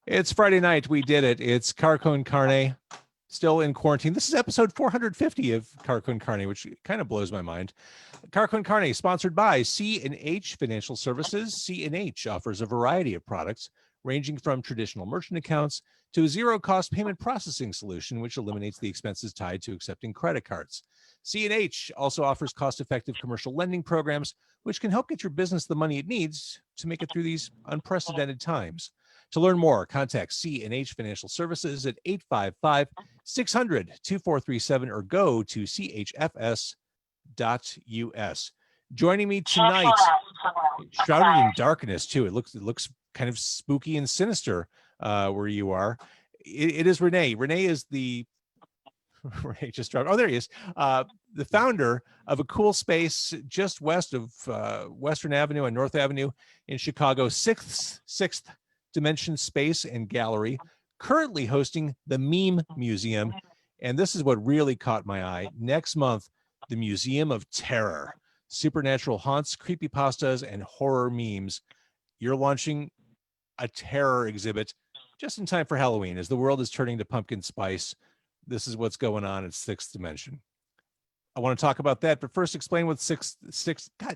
It's Friday night. We did it. It's Carco and Carne, still in quarantine. This is episode 450 of Carco and Carne, which kind of blows my mind. Carco and Carne, sponsored by C&H Financial Services. C&H offers a variety of products ranging from traditional merchant accounts to a zero-cost payment processing solution, which eliminates the expenses tied to accepting credit cards. C&H also offers cost-effective commercial lending programs, which can help get your business the money it needs to make it through these unprecedented times. To learn more, contact C&H Financial Services at 855-600-2437 or go to chfs.us. Joining me tonight, shrouded in darkness too. It looks kind of spooky and sinister where you are. It is Renee. Renee is the Renee just dropped. Oh, there he is. The founder of a cool space just west of Western Avenue and North Avenue in Chicago, Sixth Dimension Space and Gallery, currently hosting the Meme Museum. And this is what really caught my eye. Next month, the Museum of Terror, supernatural haunts, creepypastas, and horror memes. You're launching a terror exhibit just in time for Halloween. As the world is turning to pumpkin spice, this is what's going on at Sixth Dimension. I want to talk about that, but first explain what sixth. God,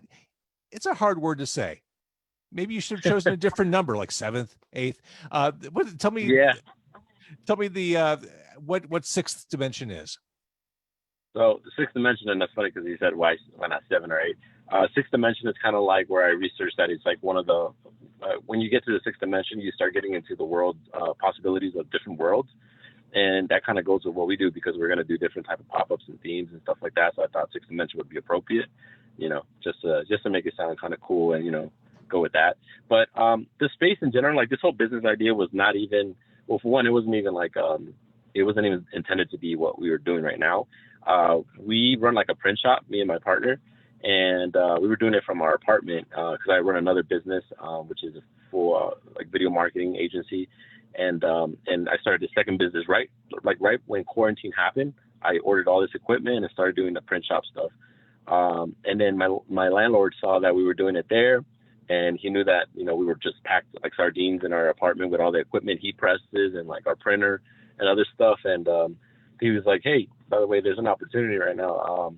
it's a hard word to say. Maybe you should have chosen a different number, like seventh, eighth. Tell me the what Sixth Dimension is. So the Sixth Dimension, and that's funny because you said why not 7 or 8. Sixth Dimension is kind of like where I researched that it's like one of the when you get to the Sixth Dimension, you start getting into the world possibilities of different worlds, and that kind of goes with what we do because we're going to do different type of pop-ups and themes and stuff like that. So I thought Sixth Dimension would be appropriate, just to make it sound kind of cool and go with that. But the space in general, like this whole business idea was not even, well, for one, it wasn't even intended to be what we were doing right now. We run like a print shop, me and my partner, and we were doing it from our apartment because I run another business, which is a full video marketing agency. And I started the second business right when quarantine happened. I ordered all this equipment and started doing the print shop stuff. And then my landlord saw that we were doing it there. And he knew that, we were just packed like sardines in our apartment with all the equipment, heat presses and like our printer and other stuff. And he was like, hey, by the way, there's an opportunity right now.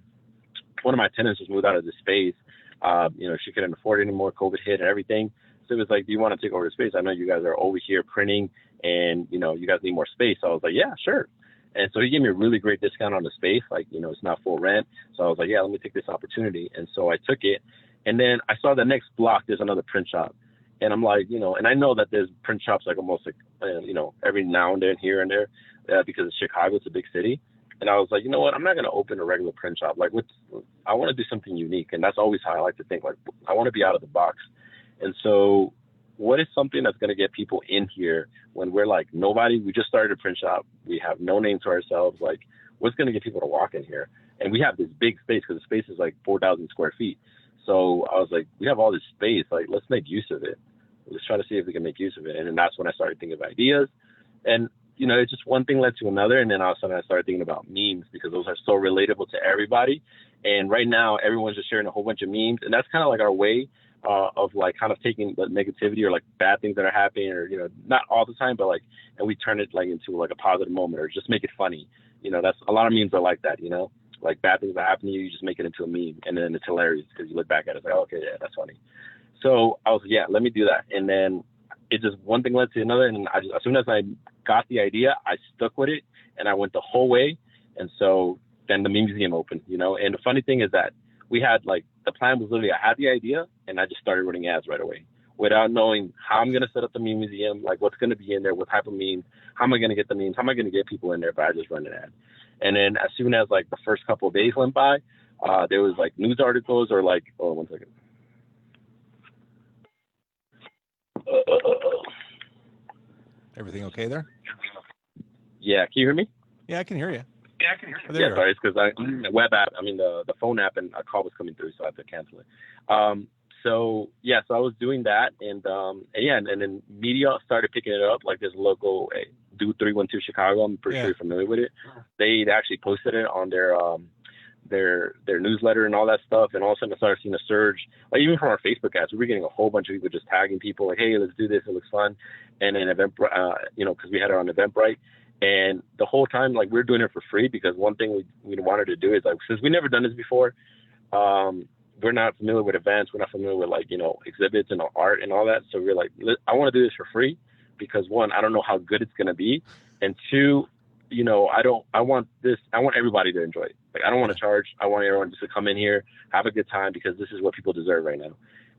One of my tenants just moved out of the space. She couldn't afford it anymore. COVID hit and everything. So it was like, do you want to take over the space? I know you guys are over here printing and, you guys need more space. So I was like, yeah, sure. And so he gave me a really great discount on the space. Like, it's not full rent. So I was like, yeah, let me take this opportunity. And so I took it. And then I saw the next block, there's another print shop. And I'm like, and I know that there's print shops like almost like, every now and then here and there because it's Chicago, it's a big city. And I was like, you know what, I'm not going to open a regular print shop. Like, I want to do something unique. And that's always how I like to think. Like, I want to be out of the box. And so what is something that's going to get people in here when we're like, we just started a print shop. We have no name to ourselves. Like, what's going to get people to walk in here? And we have this big space because the space is like 4,000 square feet. So I was like, we have all this space, like, let's make use of it. Let's try to see if we can make use of it. And then that's when I started thinking of ideas. And, it's just one thing led to another. And then all of a sudden I started thinking about memes because those are so relatable to everybody. And right now everyone's just sharing a whole bunch of memes. And that's kind of like our way of like kind of taking the negativity or like bad things that are happening or, not all the time, but like, and we turn it like into like a positive moment or just make it funny. That's a lot of memes are like that, like bad things that happen to you, you just make it into a meme and then it's hilarious because you look back at it, it's like, oh, okay, yeah, that's funny. So I was like, yeah, let me do that. And then it just one thing led to another. And as soon as I got the idea, I stuck with it and I went the whole way. And so then the meme museum opened, and the funny thing is that we had like, the plan was literally, I had the idea and I just started running ads right away without knowing how I'm going to set up the meme museum, like what's going to be in there, what type of memes, how am I going to get the memes, how am I going to get people in there, but I just run an ad. And then as soon as like the first couple of days went by, there was like news articles or like, oh, one second. Everything okay there? Yeah, can you hear me? Yeah, I can hear you. Oh, yeah, sorry, it's because the web app, the phone app, and a call was coming through, so I had to cancel it. So I was doing that, and then media started picking it up, like this local Dude 312 Chicago. I'm pretty sure you're familiar with it. They actually posted it on their their newsletter and all that stuff. And all of a sudden I started seeing a surge, like even from our Facebook ads, we were getting a whole bunch of people just tagging people like, hey, let's do this. It looks fun. And then cause we had it on Eventbrite. And the whole time, like, we're doing it for free because one thing we wanted to do is, like, since we never done this before, we're not familiar with events. We're not familiar with, like, exhibits and art and all that. So we're like, I want to do this for free because, one, I don't know how good it's going to be. And two, I want everybody to enjoy it. Like, I don't want to charge. I want everyone just to come in here, have a good time, because this is what people deserve right now.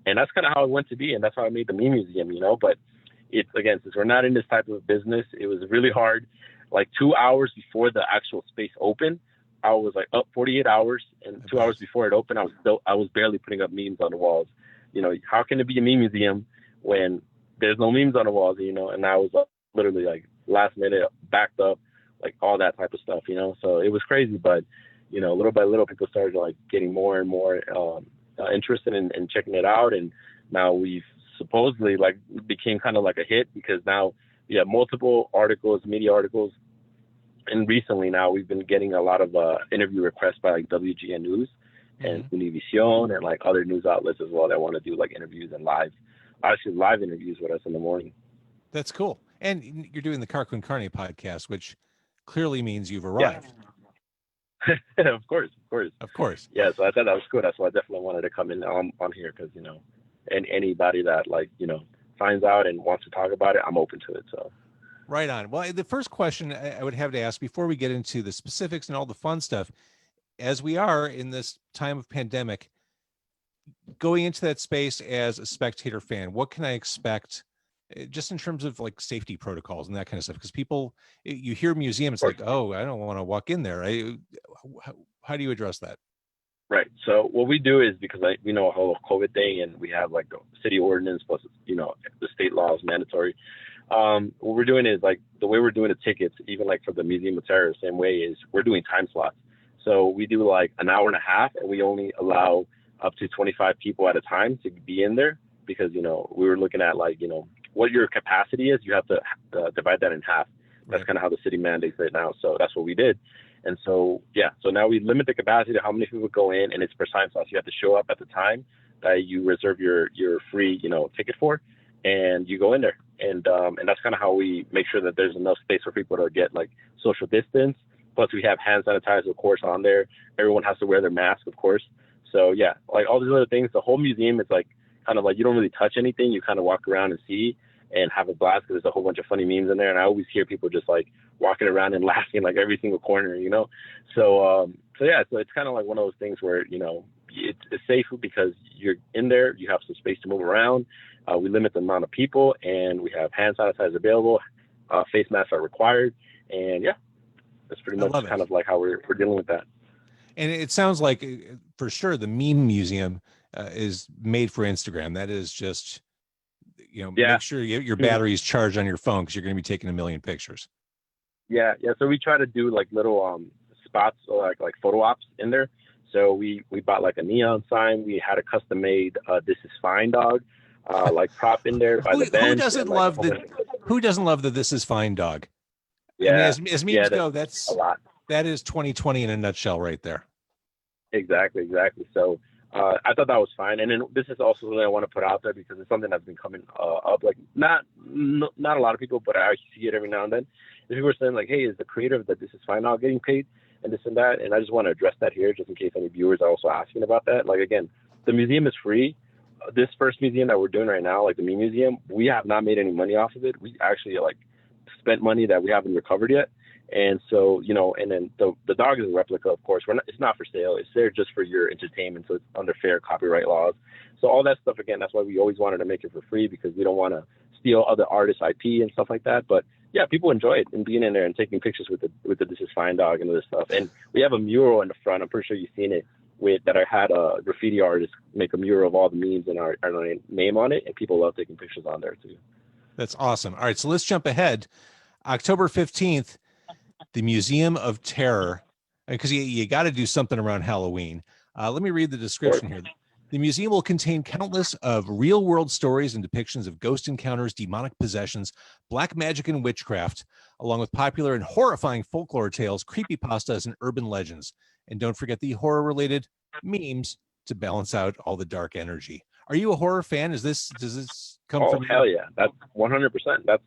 And that's kind of how it went to be. And that's how I made the Meme Museum, but it's, again, since we're not in this type of business, it was really hard. Like 2 hours before the actual space opened, I was like up 48 hours, and 2 hours before it opened, I was barely putting up memes on the walls. How can it be a meme museum when there's no memes on the walls? And I was literally like last minute backed up, like all that type of stuff. So it was crazy, but little by little, people started like getting more and more interested in checking it out, and now we've supposedly like became kind of like a hit because now we have multiple articles, media articles. And recently now we've been getting a lot of interview requests by like WGN News and Univision and like other news outlets as well that want to do like interviews and live interviews with us in the morning. That's cool. And you're doing the Carquin Carne podcast, which clearly means you've arrived. Yeah. Of course. Yeah. So I thought that was cool. That's why I definitely wanted to come in on here because, and anybody that like, finds out and wants to talk about it, I'm open to it. So. Right on. Well, the first question I would have to ask before we get into the specifics and all the fun stuff, as we are in this time of pandemic, going into that space as a spectator fan, what can I expect just in terms of like safety protocols and that kind of stuff? Because people, you hear museum, it's like, oh, I don't want to walk in there. How do you address that? Right. So what we do is because we know a whole COVID thing and we have like the city ordinance plus, the state law is mandatory. What we're doing is like the way we're doing the tickets, even like for the Museum of Terror, the same way is we're doing time slots. So we do like an hour and a half and we only allow up to 25 people at a time to be in there because, we were looking at like, what your capacity is. You have to divide that in half. That's kind of how the city mandates it now. So that's what we did. And so, so now we limit the capacity to how many people go in and it's per time slot. So you have to show up at the time that you reserve your free, ticket for, and you go in there. And that's kind of how we make sure that there's enough space for people to get like social distance. Plus we have hand sanitizer, of course, on there. Everyone has to wear their mask, of course. So yeah, like all these other things, the whole museum is like kind of like you don't really touch anything. You kind of walk around and see and have a blast because there's a whole bunch of funny memes in there. And I always hear people just like walking around and laughing like every single corner, So it's kind of like one of those things where, it's safe because you're in there, you have some space to move around. We limit the amount of people and we have hand sanitizer available. Face masks are required. And yeah, that's pretty much kind of like how we're dealing with that. And it sounds like for sure the Meme Museum is made for Instagram. That is just, make sure your battery is charged on your phone because you're going to be taking a million pictures. Yeah. So we try to do like little spots like photo ops in there. So we bought like a neon sign. We had a custom made "This is Fine" dog like prop in there by the bench. Who doesn't love the "This is Fine" dog? Yeah. And as memes go, that's a lot. That is 2020 in a nutshell, right there. Exactly. So I thought that was fine. And then this is also something I want to put out there because it's something that's been coming up. Like not a lot of people, but I see it every now and then. If people are saying like, "Hey, is the creator of the This Is Fine now getting paid?" and this and that, and I just want to address that here, just in case any viewers are also asking about that. Like again, the museum is free. This first museum that we're doing right now, like the Meme Museum, we have not made any money off of it. We actually like spent money that we haven't recovered yet. And so, and then the dog is a replica, of course. It's not for sale. It's there just for your entertainment. So it's under fair copyright laws. So all that stuff, again, that's why we always wanted to make it for free because we don't want to steal other artists' IP and stuff like that. But yeah, people enjoy it and being in there and taking pictures with the This Is Fine dog and other stuff. And we have a mural in the front. I'm pretty sure you've seen it that I had a graffiti artist make a mural of all the memes and our name on it. And people love taking pictures on there too. That's awesome. All right. So let's jump ahead. October 15th, the Museum of Terror, because you got to do something around Halloween. Let me read the description here. The museum will contain countless of real-world stories and depictions of ghost encounters, demonic possessions, black magic, and witchcraft, along with popular and horrifying folklore tales, creepypastas, and urban legends. And don't forget the horror-related memes to balance out all the dark energy. Are you a horror fan? Does this come from you? Hell yeah. That's 100%.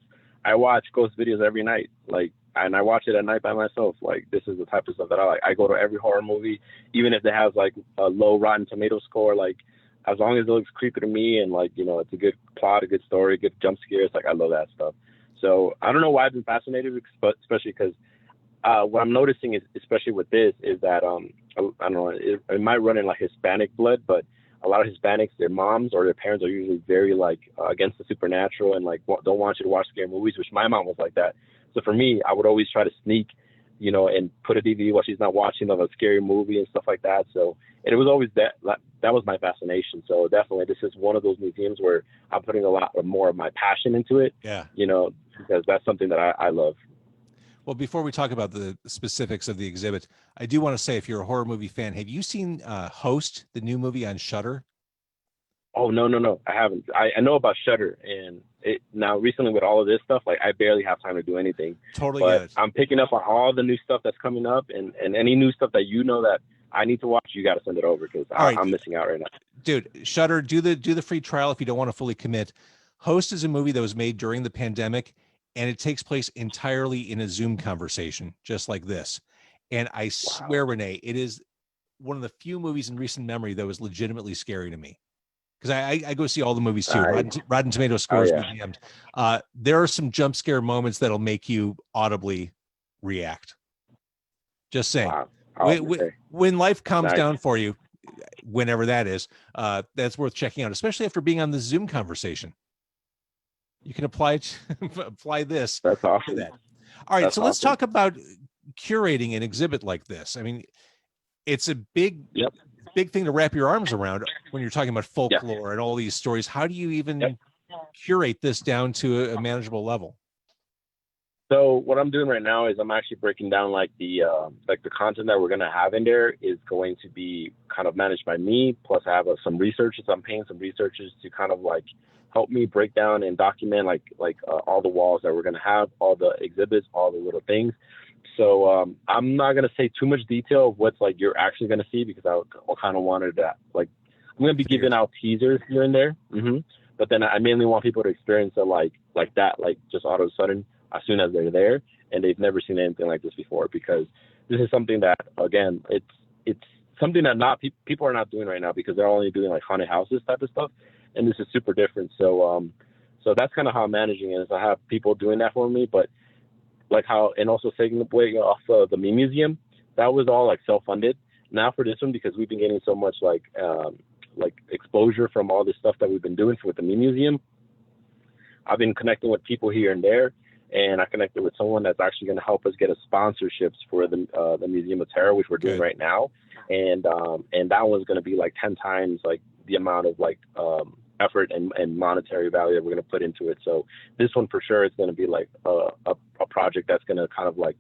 I watch ghost videos every night. And I watch it at night by myself. Like, this is the type of stuff that I like. I go to every horror movie, even if it has like a low Rotten Tomato score. Like, as long as it looks creepy to me and like, it's a good plot, a good story, good jump scares. Like, I love that stuff. So I don't know why I've been fascinated, especially because what I'm noticing is, especially with this, is that I don't know, it might run in like Hispanic blood, but a lot of Hispanics, their moms or their parents are usually very like against the supernatural and like don't want you to watch scary movies, which my mom was like that. So for me, I would always try to sneak, and put a DVD while she's not watching of a scary movie and stuff like that. So it was always that was my fascination. So definitely, this is one of those museums where I'm putting a lot more of my passion into it. Yeah. Because that's something that I love. Well, before we talk about the specifics of the exhibit, I do want to say, if you're a horror movie fan, have you seen Host, the new movie on Shudder? Oh, no, I haven't. I know about Shudder, and now recently with all of this stuff, like I barely have time to do anything. Totally but get it. I'm picking up on all the new stuff that's coming up, and any new stuff that that I need to watch, you got to send it over because I'm missing out right now. Dude, Shudder, do the free trial if you don't want to fully commit. Host is a movie that was made during the pandemic, and it takes place entirely in a Zoom conversation, just like this. And I swear, Renee, it is one of the few movies in recent memory that was legitimately scary to me. Because I go see all the movies too. Rotten Tomato scores be damned. There are some jump scare moments that'll make you audibly react. Just saying. Wow. When life calms down for you, whenever that is, that's worth checking out, especially after being on the Zoom conversation. You can apply this. That's awesome. To that. All right, so let's talk about curating an exhibit like this. I mean, it's a big thing to wrap your arms around when you're talking about folklore and all these stories. How do you even curate this down to a manageable level? So what I'm doing right now is I'm actually breaking down like the content that we're going to have in there is going to be kind of managed by me. Plus I have some researchers. I'm paying some researchers to kind of like help me break down and document all the walls that we're going to have, all the exhibits, all the little things. So I'm not going to say too much detail of what's like you're actually going to see because I kind of wanted that. Like I'm going to be giving out teasers here and there. Mm-hmm. But then I mainly want people to experience it like that, like just all of a sudden as soon as they're there and they've never seen anything like this before, because this is something that, again, it's something that people are not doing right now because they're only doing like haunted houses type of stuff. And this is super different. So that's kind of how I'm managing it, is I have people doing that for me, but like how, and also taking the way off of the meme museum, that was all like self-funded. Now for this one, because we've been getting so much like exposure from all this stuff that we've been doing with the meme museum, I've been connecting with people here and there, and I connected with someone that's actually going to help us get us sponsorships for the Museum of Terror, which we're doing right now, and that one's going to be like 10 times like the amount of like effort and monetary value that we're going to put into it. So this one for sure is going to be like a project that's going to kind of like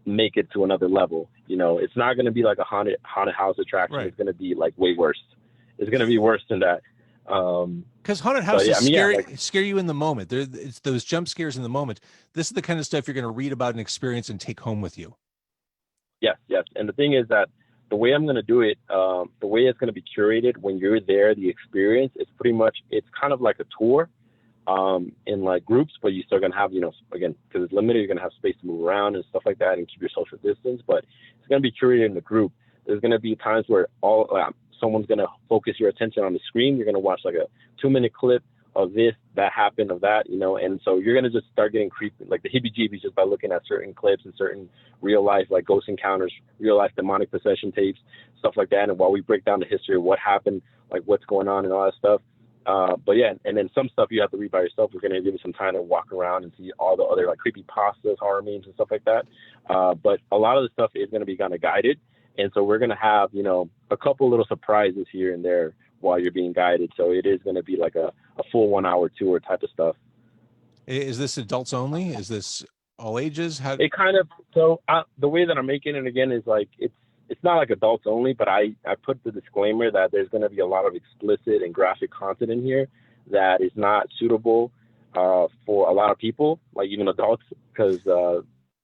make it to another level. It's not going to be like a haunted house attraction. Right. It's going to be like way worse. It's going to be worse than that. Because haunted houses scare you in the moment. It's those jump scares in the moment. This is the kind of stuff you're going to read about and experience and take home with you. Yes. And the thing is that the way I'm going to do it, the way it's going to be curated when you're there, the experience is pretty much, it's kind of like a tour in like groups, but you're still going to have, again, because it's limited, you're going to have space to move around and stuff like that and keep your social distance, but it's going to be curated in the group. There's going to be times where someone's going to focus your attention on the screen. You're going to watch like a 2-minute clip of this, that happened, of that, and so you're going to just start getting creepy, like the heebie-jeebies, just by looking at certain clips and certain real life, like ghost encounters, real life demonic possession tapes, stuff like that. And while we break down the history of what happened, like what's going on and all that stuff. But yeah, and then some stuff you have to read by yourself. We're going to give you some time to walk around and see all the other like creepy pastas, horror memes and stuff like that. But a lot of the stuff is going to be kind of guided. And so we're going to have, a couple little surprises here and there while you're being guided. So it is going to be like a full 1-hour tour type of stuff. Is this adults only? Is this all ages? It kind of, the way that I'm making it again is like, it's not like adults only, but I put the disclaimer that there's going to be a lot of explicit and graphic content in here that is not suitable for a lot of people, like even adults, because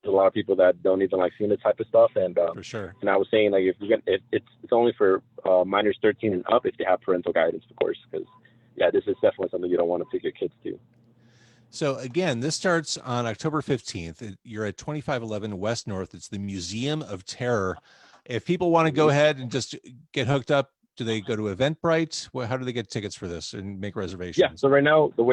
there's a lot of people that don't even like seeing this type of stuff. For sure. And I was saying, like, if you get, if it's only for minors 13 and up if they have parental guidance, of course, because yeah, this is definitely something you don't want to take your kids to. So again, this starts on October 15th. You're at 2511 West North. It's the Museum of Terror. If people want to go ahead and just get hooked up, do they go to Eventbrite? How do they get tickets for this and make reservations? Yeah. So right now, the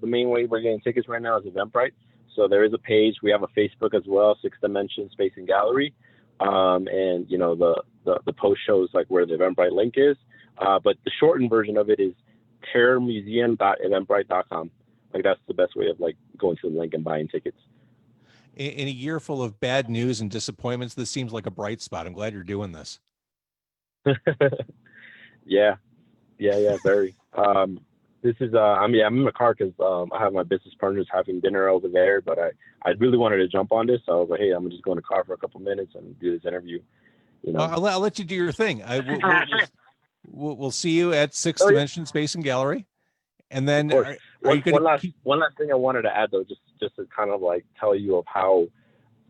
main way we're getting tickets right now is Eventbrite. So there is a page. We have a Facebook as well, Sixth Dimension Space and Gallery. And you know, the post shows like where the Eventbrite link is. But the shortened version of it is terrormuseum.eventbrite.com. Like that's the best way of like going to the link and buying tickets. In a year full of bad news and disappointments, this seems like a bright spot. I'm glad you're doing this. Yeah, very. This is I'm in the car because I have my business partners having dinner over there, but I really wanted to jump on this, so I was like, hey, I'm just going to the car for a couple minutes and do this interview. You know, I'll let you do your thing. We'll see you at Sixth Dimension Space and Gallery, and then are you going to one last thing I wanted to add though, just to kind of like tell you of how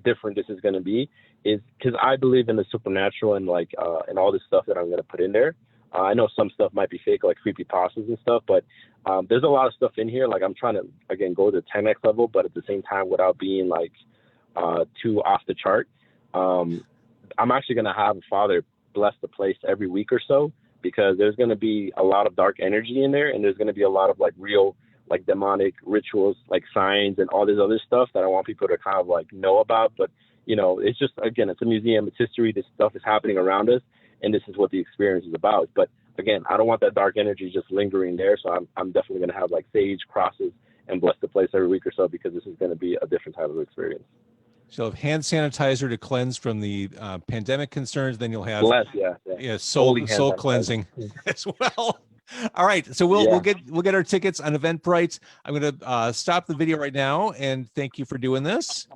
different this is going to be, is because I believe in the supernatural and like and all this stuff that I'm going to put in there. I know some stuff might be fake, like creepypastas and stuff, but there's a lot of stuff in here. Like I'm trying to, again, go to the 10x level, but at the same time without being like too off the chart. I'm actually going to have a father bless the place every week or so, because there's going to be a lot of dark energy in there, and there's going to be a lot of like real, like demonic rituals, like signs and all this other stuff that I want people to kind of like know about. But, you know, it's just, again, it's a museum, it's history, this stuff is happening around us, and this is what the experience is about. But again, I don't want that dark energy just lingering there. So I'm definitely going to have like sage, crosses, and bless the place every week or so, because this is going to be a different type of experience. So you'll have hand sanitizer to cleanse from the pandemic concerns. Then you'll have soul cleansing as well. All right, so we'll get our tickets on Eventbrite. I'm going to stop the video right now and thank you for doing this.